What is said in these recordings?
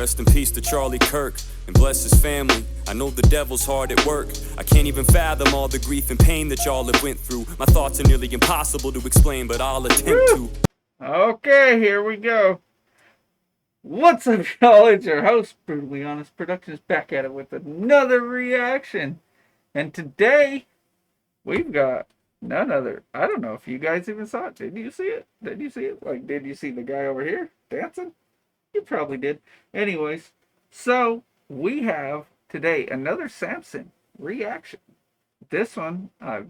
Rest in peace to Charlie Kirk, and bless his family. I know the devil's hard at work. I can't even fathom all the grief and pain that y'all have went through. My thoughts are nearly impossible to explain, but I'll attempt to. Okay, here we go. What's up, y'all? It's your host, Brutally Honest Productions, back at it with another reaction. And today, we've got none other. I don't know if you guys even saw it. Did you see it? Did you see it? Like, did you see the guy over here dancing? You probably did. Anyways, so we have today another Samson reaction. This one I've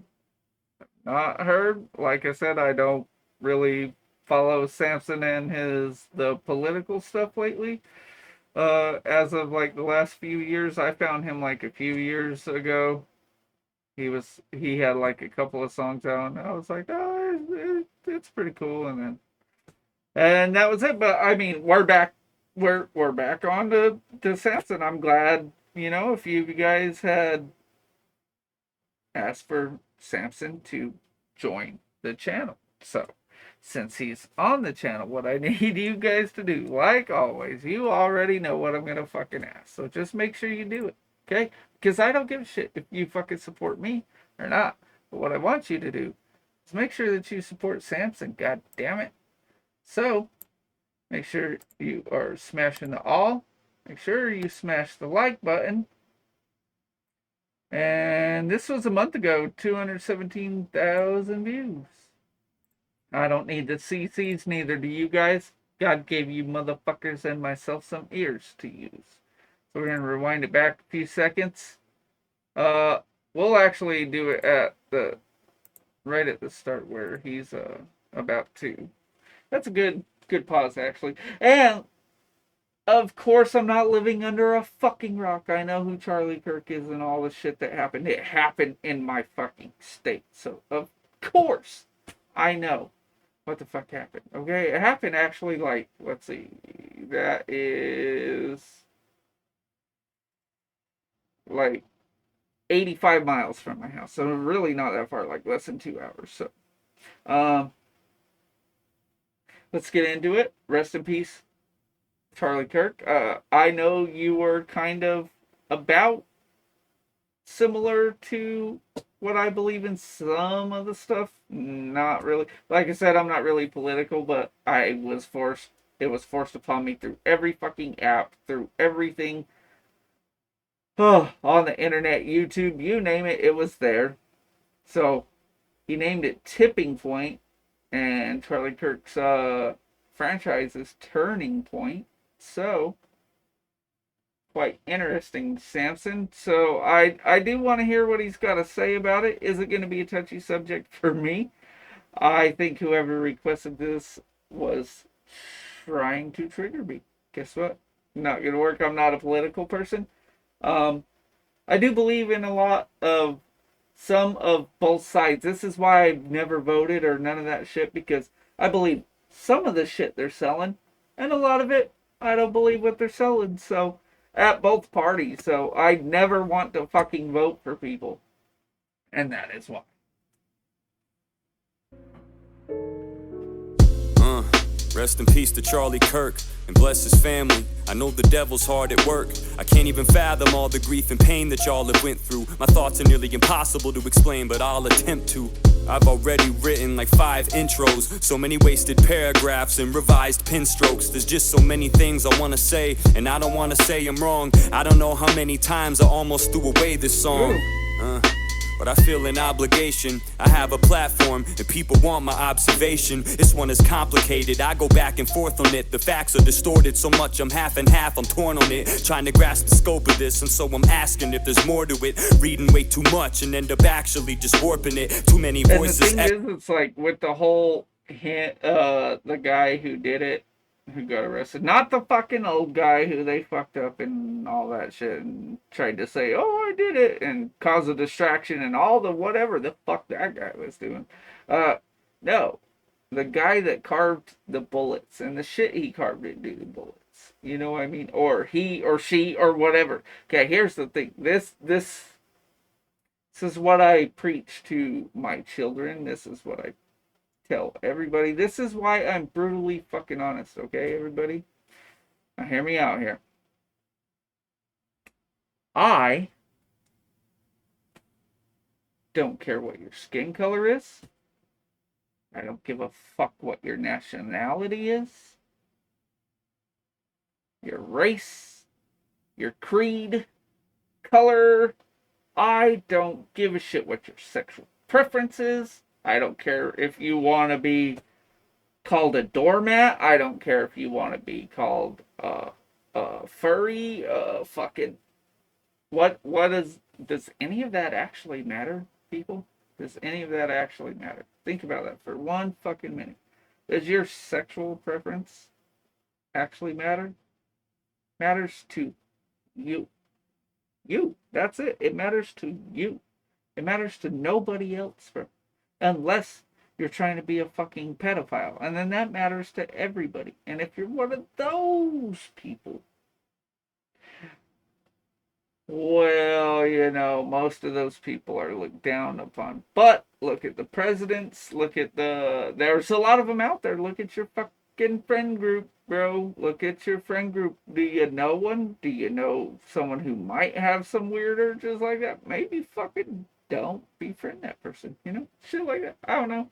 not heard. Like I said, I don't really follow Samson and the political stuff lately. As of like the last few years, I found him like a few years ago. He had like a couple of songs out, and I was like, oh, it's pretty cool, and that was it. But I mean, we're back. We're back on to Samson. I'm glad, if you guys had asked for Samson to join the channel. So, since he's on the channel, what I need you guys to do, like always, you already know what I'm gonna fucking ask. So just make sure you do it, okay? Because I don't give a shit if you fucking support me or not. But what I want you to do is make sure that you support Samson. God damn it. So make sure you are smashing the all. Make sure you smash the like button. And this was a month ago, 217,000 views. I don't need the CCs, neither do you guys. God gave you motherfuckers and myself some ears to use. So we're going to rewind it back a few seconds. We'll actually do it right at the start where he's about to. That's a good pause, actually. And of course, I'm not living under a fucking rock. I know who Charlie Kirk is and all the shit that happened. It happened in my fucking state. So, of course, I know what the fuck happened. Okay? It happened actually, like, let's see. That is like 85 miles from my house. So, really not that far. Like, less than 2 hours. So, let's get into it. Rest in peace, Charlie Kirk. I know you were kind of about similar to what I believe in some of the stuff. Not really. Like I said, I'm not really political, but it was forced upon me through every fucking app, through everything. On the internet, YouTube, you name it, it was there. So he named it Tipping Point, and Charlie Kirk's franchise is Turning Point. So, quite interesting, Samson. So, I do want to hear what he's got to say about it. Is it going to be a touchy subject for me? I think whoever requested this was trying to trigger me. Guess what? Not going to work. I'm not a political person. I do believe in a lot of some of both sides. This is why I've never voted or none of that shit, because I believe some of the shit they're selling, and a lot of it I don't believe what they're selling. So at both parties, so I never want to fucking vote for people, and that is why. Rest in peace to Charlie Kirk, and bless his family. I know the devil's hard at work. I can't even fathom all the grief and pain that y'all have went through. My thoughts are nearly impossible to explain, but I'll attempt to. I've already written like 5 intros, so many wasted paragraphs and revised pen strokes. There's just so many things I wanna say, and I don't wanna say I'm wrong. I don't know how many times I almost threw away this song. But I feel an obligation. I have a platform and people want my observation. This one is complicated, I go back and forth on it. The facts are distorted so much I'm half and half, I'm torn on it, trying to grasp the scope of this. And so I'm asking if there's more to it. Reading way too much and end up actually just warping it. Too many voices. And the thing is, it's like with the whole the guy who did it, who got arrested, not the fucking old guy who they fucked up and all that shit and tried to say, oh, I did it, and cause a distraction and all the whatever the fuck that guy was doing. No, the guy that carved the bullets and the shit he carved into the bullets. You know what I mean? Or he or she or whatever. Okay, here's the thing. This is what I preach to my children. This is what I tell everybody. This is why I'm brutally fucking honest, okay, everybody? Now hear me out here. I don't care what your skin color is. I don't give a fuck what your nationality is, your race, your creed, color. I don't give a shit what your sexual preference is. I don't care if you want to be called a doormat. I don't care if you want to be called furry. Fucking what does any of that actually matter, people? Does any of that actually matter? Think about that for one fucking minute. Does your sexual preference actually matter? Matters to you. You. That's it. It matters to you. It matters to nobody else, bro. Unless you're trying to be a fucking pedophile. And then that matters to everybody. And if you're one of those people, well, most of those people are looked down upon. But look at the presidents. There's a lot of them out there. Look at your fucking friend group, bro. Look at your friend group. Do you know one? Do you know someone who might have some weird urges like that? Maybe fucking don't befriend that person. Shit like that. I don't know.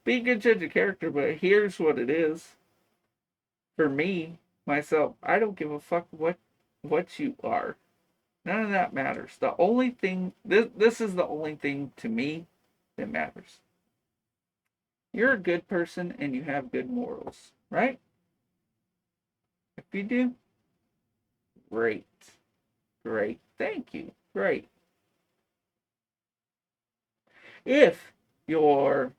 Be a good judge of character, but here's what it is. For me, myself, I don't give a fuck what you are. None of that matters. The only thing, this is the only thing to me that matters. You're a good person and you have good morals, right? If you do, great. Great. Thank you. Great. If you're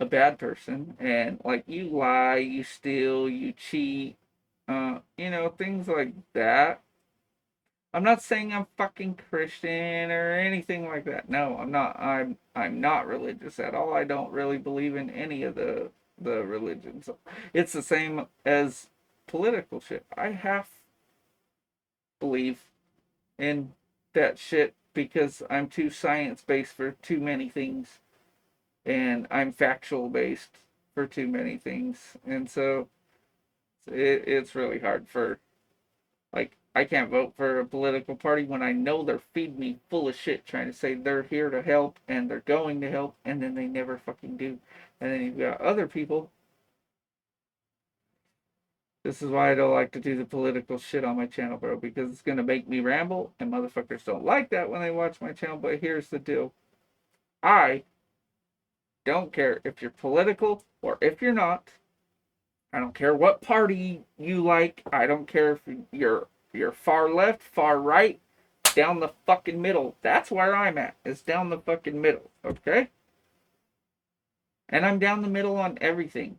a bad person and like you lie, you steal, you cheat, things like that. I'm not saying I'm fucking Christian or anything like that. No, I'm not. I'm not religious at all. I don't really believe in any of the religions. It's the same as political shit. I half believe in that shit because I'm too science based for too many things, and I'm factual based for too many things, and so it's really hard for, like, I can't vote for a political party when I know they're feeding me full of shit trying to say they're here to help and they're going to help, and then they never fucking do. And then you've got other people. This is why I don't like to do the political shit on my channel, bro, because it's going to make me ramble, and motherfuckers don't like that when they watch my channel. But here's the deal. I don't care if you're political or if you're not. I don't care what party you like. I don't care if you're far left, far right, down the fucking middle. That's where I'm at, is down the fucking middle, okay? And I'm down the middle on everything.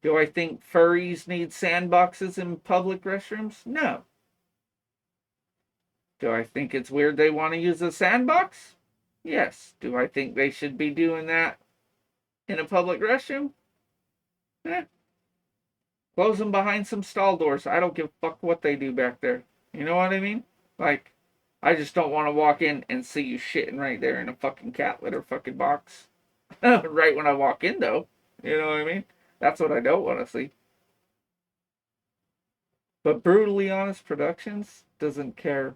Do I think furries need sandboxes in public restrooms? No. Do I think it's weird they want to use a sandbox? Yes. Do I think they should be doing that in a public restroom? Close them behind some stall doors. I don't give a fuck what they do back there. You know what I mean? Like, I just don't want to walk in and see you shitting right there in a fucking cat litter fucking box. Right when I walk in, though. You know what I mean? That's what I don't want to see. But Brutally Honest Productions doesn't care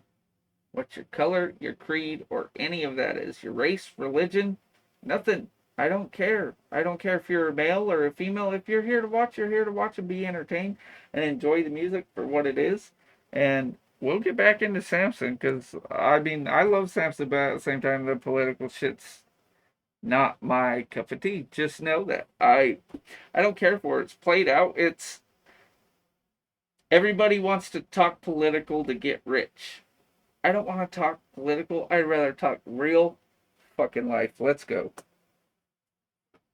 what your color, your creed, or any of that is. Your race, religion, nothing. I don't care. I don't care if you're a male or a female. If you're here to watch, you're here to watch and be entertained and enjoy the music for what it is. And we'll get back into Samson, because, I love Samson, but at the same time, the political shit's not my cup of tea. Just know that. I don't care for it. It's played out. Everybody wants to talk political to get rich. I don't want to talk political. I'd rather talk real fucking life. Let's go.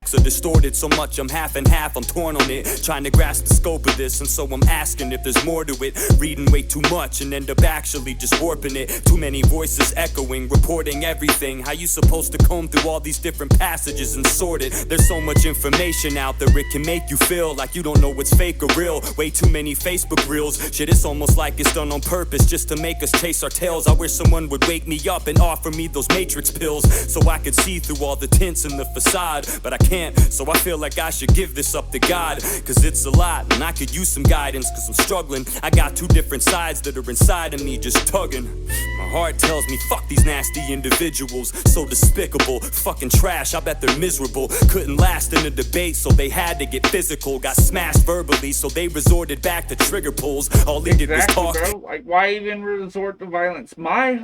So distorted so much I'm half and half, I'm torn on it, trying to grasp the scope of this, and so I'm asking if there's more to it, reading way too much and end up actually just warping it, too many voices echoing, reporting everything, how you supposed to comb through all these different passages and sort it, there's so much information out there it can make you feel like you don't know what's fake or real, way too many Facebook reels, shit it's almost like it's done on purpose just to make us chase our tails, I wish someone would wake me up and offer me those matrix pills, so I could see through all the tints in the facade, but I can't. So I feel like I should give this up to God, cause it's a lot and I could use some guidance, cause I'm struggling. I got two different sides that are inside of me just tugging. My heart tells me fuck these nasty individuals, so despicable, fucking trash, I bet they're miserable. Couldn't last in a debate, so they had to get physical. Got smashed verbally, so they resorted back to trigger pulls. All they did was talk. Bro. Like, why even resort to violence? I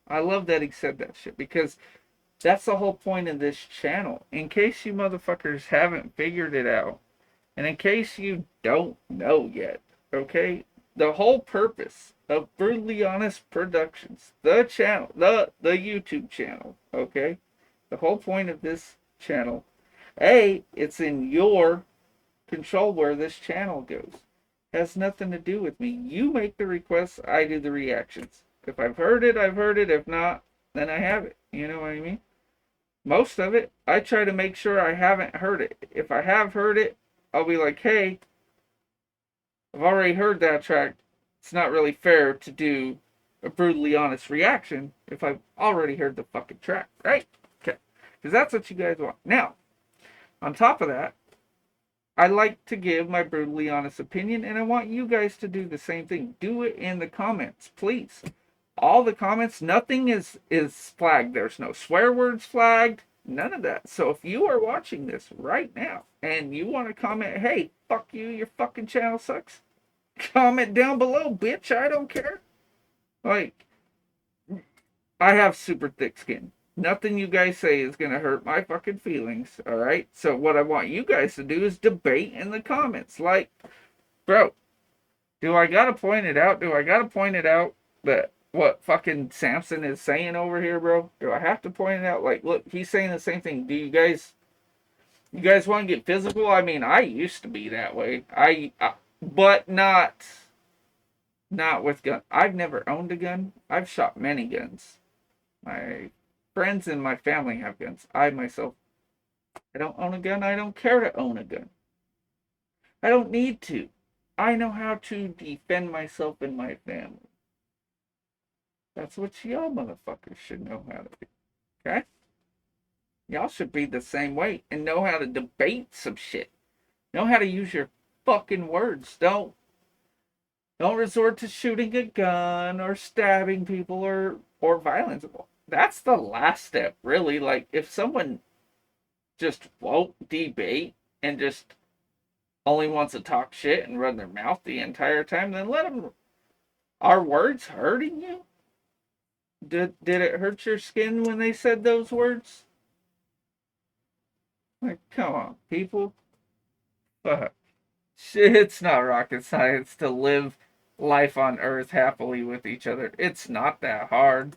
love that he said that shit, because that's the whole point of this channel. In case you motherfuckers haven't figured it out, and in case you don't know yet, okay? The whole purpose of Brutally Honest Productions, the channel, the YouTube channel, okay? The whole point of this channel, it's in your control where this channel goes. Has nothing to do with me. You make the requests, I do the reactions. If I've heard it, I've heard it. If not, then I have it. You know what I mean? Most of it, I try to make sure I haven't heard it. If I have heard it, I'll be like, hey, I've already heard that track. It's not really fair to do a brutally honest reaction if I've already heard the fucking track, right? Okay. Because that's what you guys want. Now, on top of that, I like to give my brutally honest opinion, and I want you guys to do the same thing. Do it in the comments, please. All the comments, nothing is flagged. There's no swear words flagged, none of that. So if you are watching this right now and you want to comment, hey, fuck you, your fucking channel sucks, comment down below, bitch, I don't care. Like, I have super thick skin. Nothing you guys say is going to hurt my fucking feelings, alright? So what I want you guys to do is debate in the comments. Like, bro, do I got to point it out? Do I got to point it out that what fucking Samson is saying over here, bro? Do I have to point it out? Like, look, he's saying the same thing. Do you guys want to get physical? I mean, I used to be that way. But not with gun. I've never owned a gun. I've shot many guns. My friends and my family have guns. I myself, I don't own a gun. I don't care to own a gun. I don't need to. I know how to defend myself and my family. That's what y'all motherfuckers should know how to do. Okay? Y'all should be the same way and know how to debate some shit. Know how to use your fucking words. Don't resort to shooting a gun or stabbing people or violence. That's the last step, really. Like, if someone just won't debate and just only wants to talk shit and run their mouth the entire time, then let them. Are words hurting you? Did it hurt your skin when they said those words? Like, come on, people. Fuck. Shit, it's not rocket science to live life on Earth happily with each other. It's not that hard.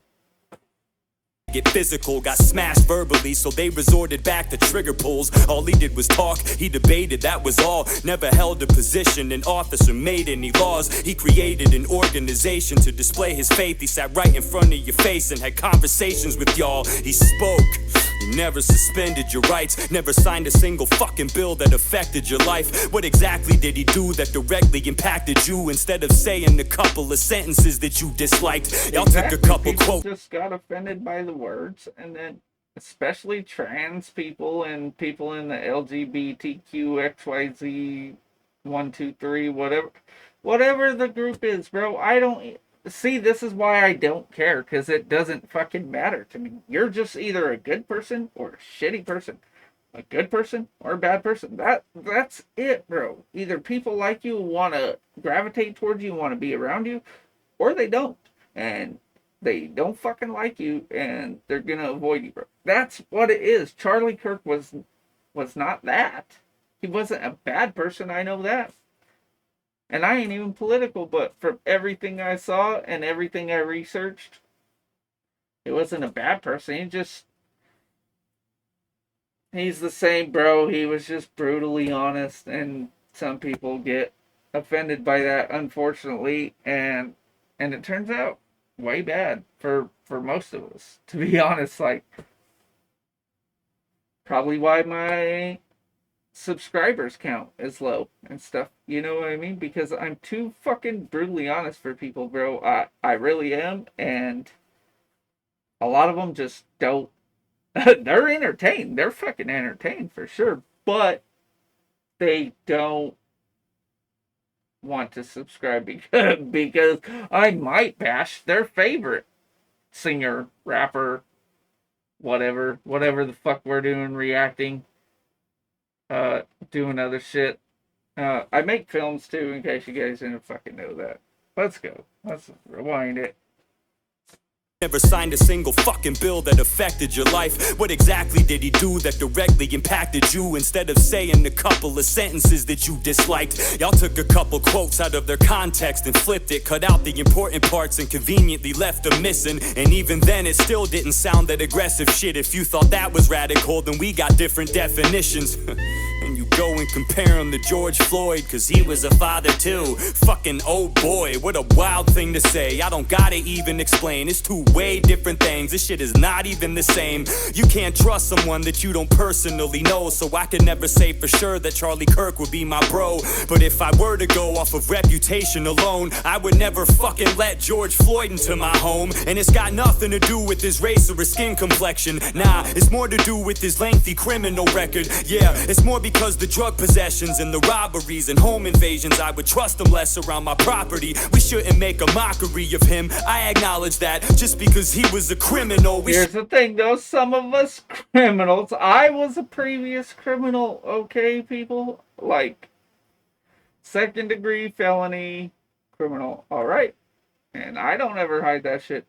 Get physical, got smashed verbally, so they resorted back to trigger pulls. All he did was talk, he debated, that was all. Never held a position in office or made any laws. He created an organization to display his faith. He sat right in front of your face and had conversations with y'all. He spoke. He never suspended your rights, never signed a single fucking bill that affected your life. What exactly did he do that directly impacted you? Instead of saying a couple of sentences that you disliked, y'all took a couple quotes. Just got offended by the words, and then especially trans people and people in the LGBTQ XYZ whatever the group is, bro. I don't see, this is why I don't care, because it doesn't fucking matter to me. You're just either a good person or a shitty person. A good person or a bad person. That's it, bro. Either people like you, want to gravitate towards you, want to be around you, or they don't. And they don't fucking like you, and they're gonna avoid you, bro. That's what it is. Charlie Kirk was not that. He wasn't a bad person, I know that. And I ain't even political, but from everything I saw and everything I researched, it wasn't a bad person. He's the same, bro. He was just brutally honest, and some people get offended by that, unfortunately, and it turns out way bad for most of us, to be honest. Like, probably why my subscribers count is low and stuff, you know what I mean? Because I'm too fucking brutally honest for people, bro. I really am, and a lot of them just don't They're entertained. They're fucking entertained for sure. But they don't want to subscribe because I might bash their favorite singer, rapper, whatever the fuck we're doing, reacting, doing other shit. I make films too, in case you guys didn't fucking know that. Let's go. Let's rewind it. Never signed a single fucking bill that affected your life. What exactly did he do that directly impacted you? Instead of saying a couple of sentences that you disliked, y'all took a couple quotes out of their context and flipped it, cut out the important parts and conveniently left them missing. And even then it still didn't sound that aggressive. Shit, if you thought that was radical, then we got different definitions. And you go and compare him to George Floyd, cause he was a father too. Fucking oh boy, what a wild thing to say. I don't gotta even explain, it's two way different things. This shit is not even the same. You can't trust someone that you don't personally know, so I can never say for sure that Charlie Kirk would be my bro. But if I were to go off of reputation alone, I would never fucking let George Floyd into my home. And it's got nothing to do with his race or his skin complexion. Nah, it's more to do with his lengthy criminal record. Yeah, it's more because the drug possessions and the robberies and home invasions, I would trust him less around my property. We shouldn't make a mockery of him, I acknowledge that. Just because he was a criminal, here's the thing though, some of us criminals, I was a previous criminal, okay, people? Like, second degree felony criminal, alright? And I don't ever hide that shit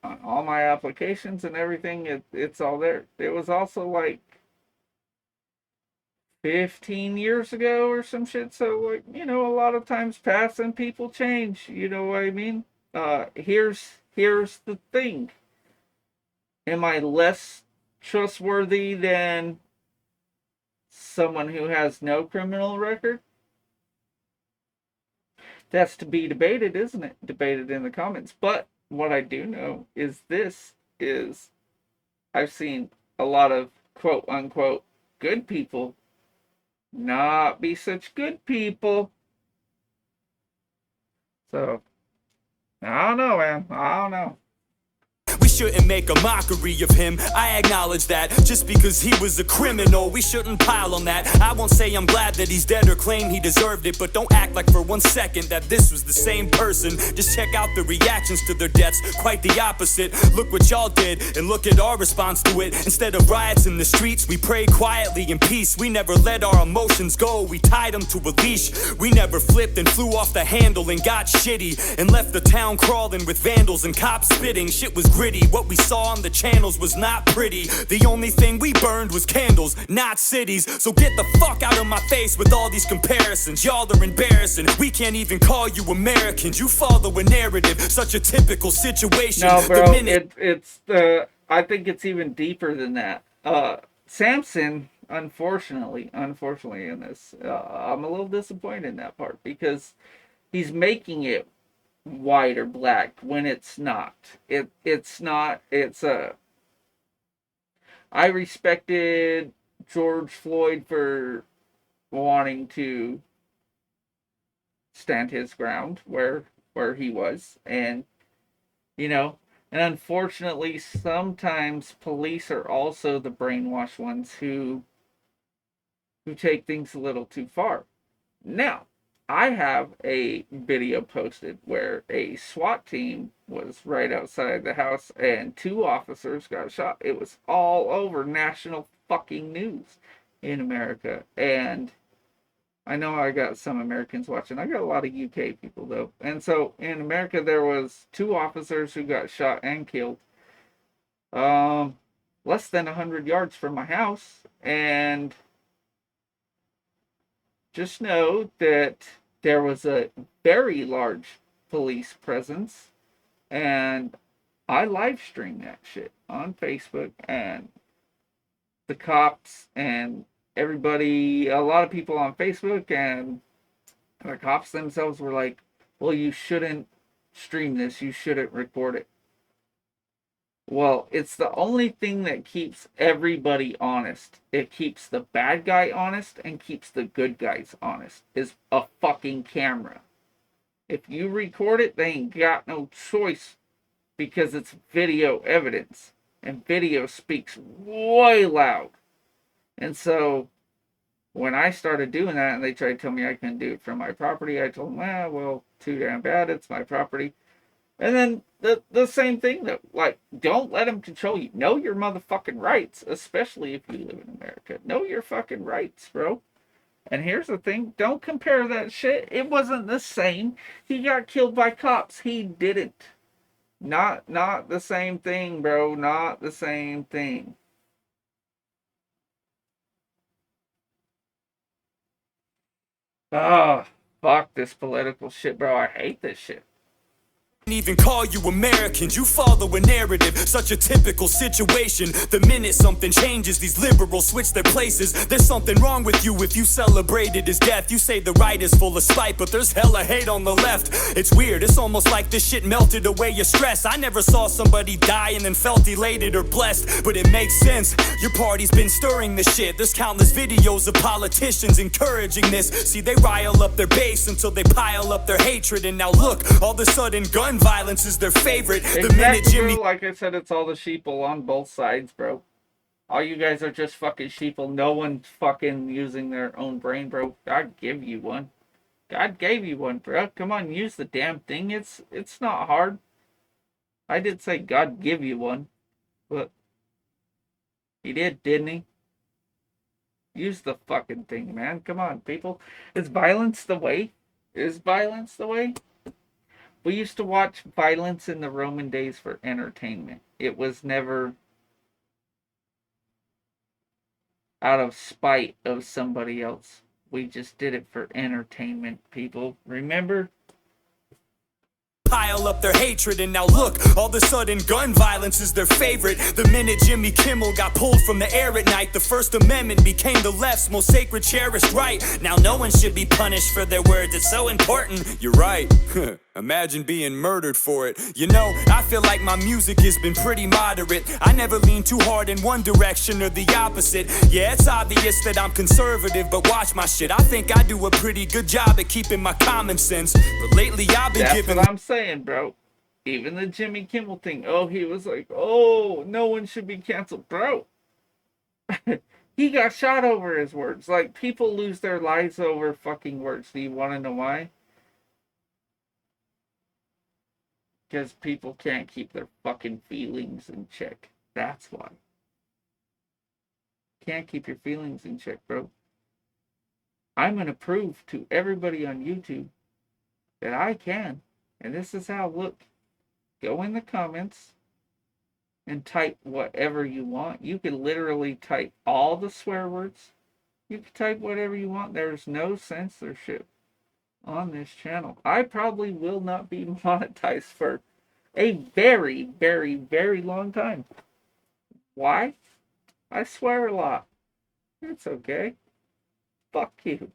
on all my applications and everything. It's all there. It was also like 15 years ago or some shit. So, like, you know, a lot of times pass and people change. You know what I mean? Here's the thing. Am I less trustworthy than someone who has no criminal record? That's to be debated, isn't it? Debated in the comments. But what I do know is this is I've seen a lot of quote unquote good people not be such good people. So I don't know, man. I don't know. We shouldn't make a mockery of him, I acknowledge that. Just because he was a criminal, we shouldn't pile on that. I won't say I'm glad that he's dead or claim he deserved it, but don't act like for 1 second that this was the same person. Just check out the reactions to their deaths, quite the opposite. Look what y'all did, and look at our response to it. Instead of riots in the streets, we prayed quietly in peace. We never let our emotions go, we tied them to a leash. We never flipped and flew off the handle and got shitty, and left the town crawling with vandals and cops spitting. Shit was gritty. What we saw on the channels was not pretty. The only thing we burned was candles, not cities. So get the fuck out of my face with all these comparisons. Y'all are embarrassing. We can't even call you Americans. You follow a narrative, such a typical situation. No, bro, it's I think it's even deeper than that. Samson, unfortunately in this, I'm a little disappointed in that part because he's making it white or black when it's not. It's not. It's I respected George Floyd for wanting to stand his ground where he was, and you know, and unfortunately sometimes police are also the brainwashed ones who take things a little too far. Now, I have a video posted where a SWAT team was right outside the house and 2 officers got shot. It was all over national fucking news in America. And I know I got some Americans watching. I got a lot of UK people though. And so in America there was 2 officers who got shot and killed. Less than 100 yards from my house. And just know that there was a very large police presence, and I live streamed that shit on Facebook, and the cops and everybody, a lot of people on Facebook and the cops themselves were like, well, you shouldn't stream this, you shouldn't record it. Well, it's the only thing that keeps everybody honest. It keeps the bad guy honest and keeps the good guys honest. Is a fucking camera. If you record it, they ain't got no choice because it's video evidence. and video speaks way loud. And so when I started doing that and they tried to tell me I couldn't do it from my property, I told them, well, too damn bad, it's my property. And then the same thing, that like, don't let them control you. Know your motherfucking rights, especially if you live in America. Know your fucking rights, bro. And here's the thing, don't compare that shit. It wasn't the same. He got killed by cops. He didn't. Not the same thing, bro. Not the same thing. Oh, fuck this political shit, bro. I hate this shit. Even call you Americans, you follow a narrative, such a typical situation. The minute something changes, these liberals switch their places. There's something wrong with you if you celebrated his death. You say the right is full of spite, but there's hella hate on the left. It's weird, it's almost like this shit melted away your stress. I never saw somebody die and then felt elated or blessed, but it makes sense. Your party's been stirring the shit. There's countless videos of politicians encouraging this. See, they rile up their base until they pile up their hatred, and now look, all of a sudden gun violence is their favorite. Exactly, the minute Jimmy, bro, like I said, it's all the sheeple on both sides, bro. All you guys are just fucking sheeple. No one's fucking using their own brain, bro. God give you one. God gave you one, bro. Come on, use the damn thing. It's not hard. I did say God give you one, but he did, didn't he? Use the fucking thing, man. Come on, people. Is violence the way? Is violence the way? We used to watch violence in the Roman days for entertainment. It was never out of spite of somebody else. We just did it for entertainment, people. Remember? pile up their hatred, and now look, all of a sudden gun violence is their favorite. The minute Jimmy Kimmel got pulled from the air at night, the First Amendment became the left's most sacred, cherished right. Now no one should be punished for their words, it's so important. You're right. Imagine being murdered for it. You know, I feel like my music has been pretty moderate. I never lean too hard in one direction or the opposite. Yeah, it's obvious that I'm conservative, but watch my shit. I think I do a pretty good job at keeping my common sense. But lately I've been That's what I'm saying, bro. Even the Jimmy Kimmel thing. Oh, he was like, oh, no one should be canceled. Bro, he got shot over his words. Like, people lose their lives over fucking words. Do you want to know why? Because people can't keep their fucking feelings in check. That's why. Can't keep your feelings in check, bro. I'm going to prove to everybody on YouTube that I can. And this is how, look. Go in the comments and type whatever you want. You can literally type all the swear words. You can type whatever you want. There's no censorship on this channel. I probably will not be monetized for a very, very, very long time. Why? I swear a lot. It's okay. Fuck you.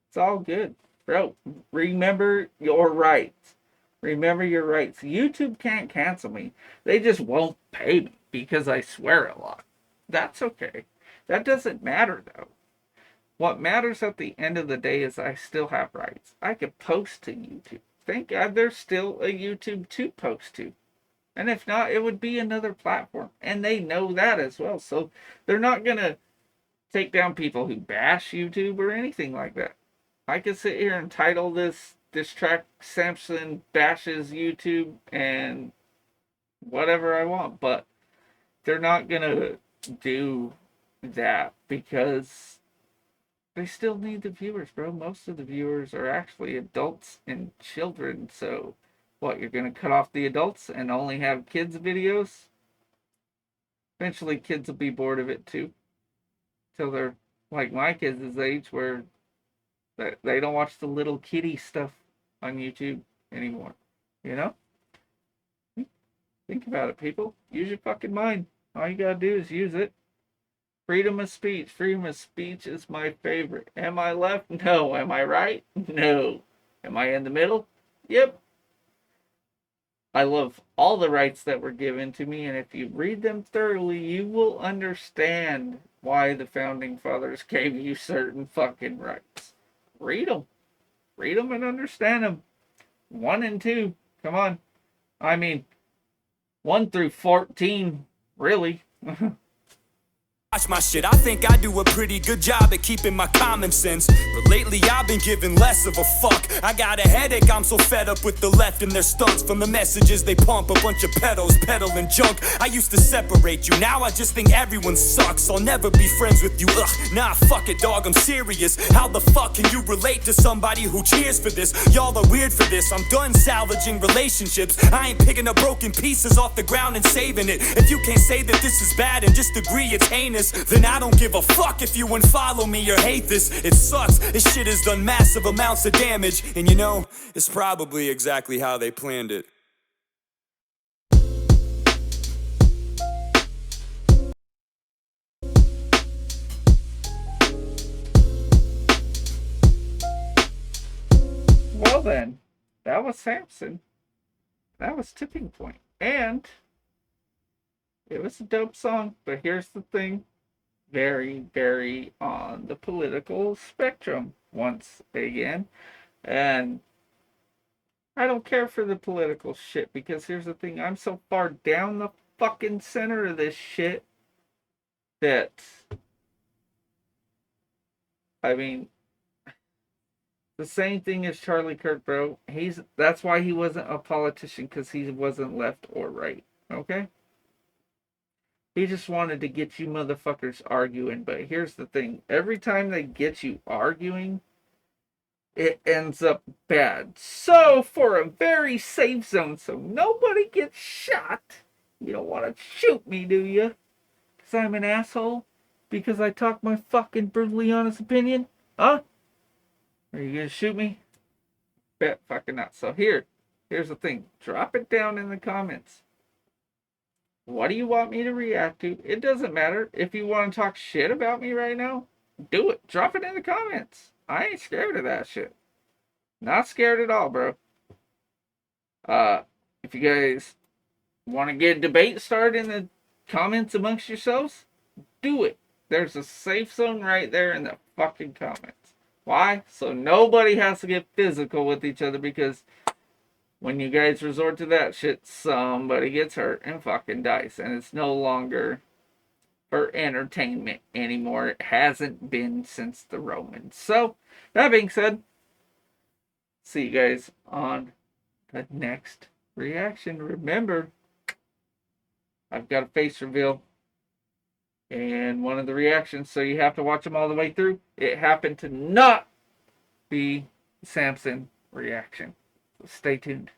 It's all good. Bro, remember your rights. Remember your rights. YouTube can't cancel me. They just won't pay me because I swear a lot. That's okay. That doesn't matter, though. What matters at the end of the day is I still have rights. I can post to YouTube. Thank God there's still a YouTube to post to. And if not, it would be another platform. And they know that as well. So they're not going to take down people who bash YouTube or anything like that. I could sit here and title this track Samson bashes YouTube and whatever I want, but they're not going to do that because they still need the viewers, bro. Most of the viewers are actually adults and children. So what, you're going to cut off the adults and only have kids videos? Eventually kids will be bored of it too. Till they're like my kids' age where they don't watch the little kitty stuff on YouTube anymore. You know? Think about it, people. Use your fucking mind. All you gotta do is use it. Freedom of speech. Freedom of speech is my favorite. Am I left? No. Am I right? No. Am I in the middle? Yep. I love all the rights that were given to me, and if you read them thoroughly, you will understand why the founding fathers gave you certain fucking rights. Read them. Read them and understand them. 1 and 2. Come on. I mean, 1 through 14. Really. Watch my shit, I think I do a pretty good job at keeping my common sense. But lately I've been giving less of a fuck. I got a headache, I'm so fed up with the left and their stunts. From the messages they pump, a bunch of pedos peddling junk. I used to separate you, now I just think everyone sucks. I'll never be friends with you, ugh. Nah, fuck it dog, I'm serious. How the fuck can you relate to somebody who cheers for this? Y'all are weird for this, I'm done salvaging relationships. I ain't picking up broken pieces off the ground and saving it. If you can't say that this is bad and just agree it's heinous, then I don't give a fuck if you unfollow me or hate this. It sucks, this shit has done massive amounts of damage. And you know, it's probably exactly how they planned it. Well then, that was Samson. That was Tipping Point. And it was a dope song, but here's the thing. Very, very on the political spectrum once again. And I don't care for the political shit because here's the thing. I'm so far down the fucking center of this shit that, I mean, the same thing as Charlie Kirk, bro. That's why he wasn't a politician, because he wasn't left or right. Okay? He just wanted to get you motherfuckers arguing. But here's the thing. Every time they get you arguing, it ends up bad. So, for a very safe zone, so nobody gets shot, you don't want to shoot me, do you? Because I'm an asshole? Because I talk my fucking brutally honest opinion? Huh? Are you gonna shoot me? Bet fucking not. So here's the thing. Drop it down in the comments. What do you want me to react to? It doesn't matter. If you want to talk shit about me right now, do it. Drop it in the comments. I ain't scared of that shit. Not scared at all, bro. If you guys want to get a debate started in the comments amongst yourselves, do it. There's a safe zone right there in the fucking comments. Why? So nobody has to get physical with each other, because when you guys resort to that shit, somebody gets hurt and fucking dies. And it's no longer for entertainment anymore. It hasn't been since the Romans. So, that being said, see you guys on the next reaction. Remember, I've got a face reveal in one of the reactions, so you have to watch them all the way through. It happened to not be Samson reaction. So stay tuned.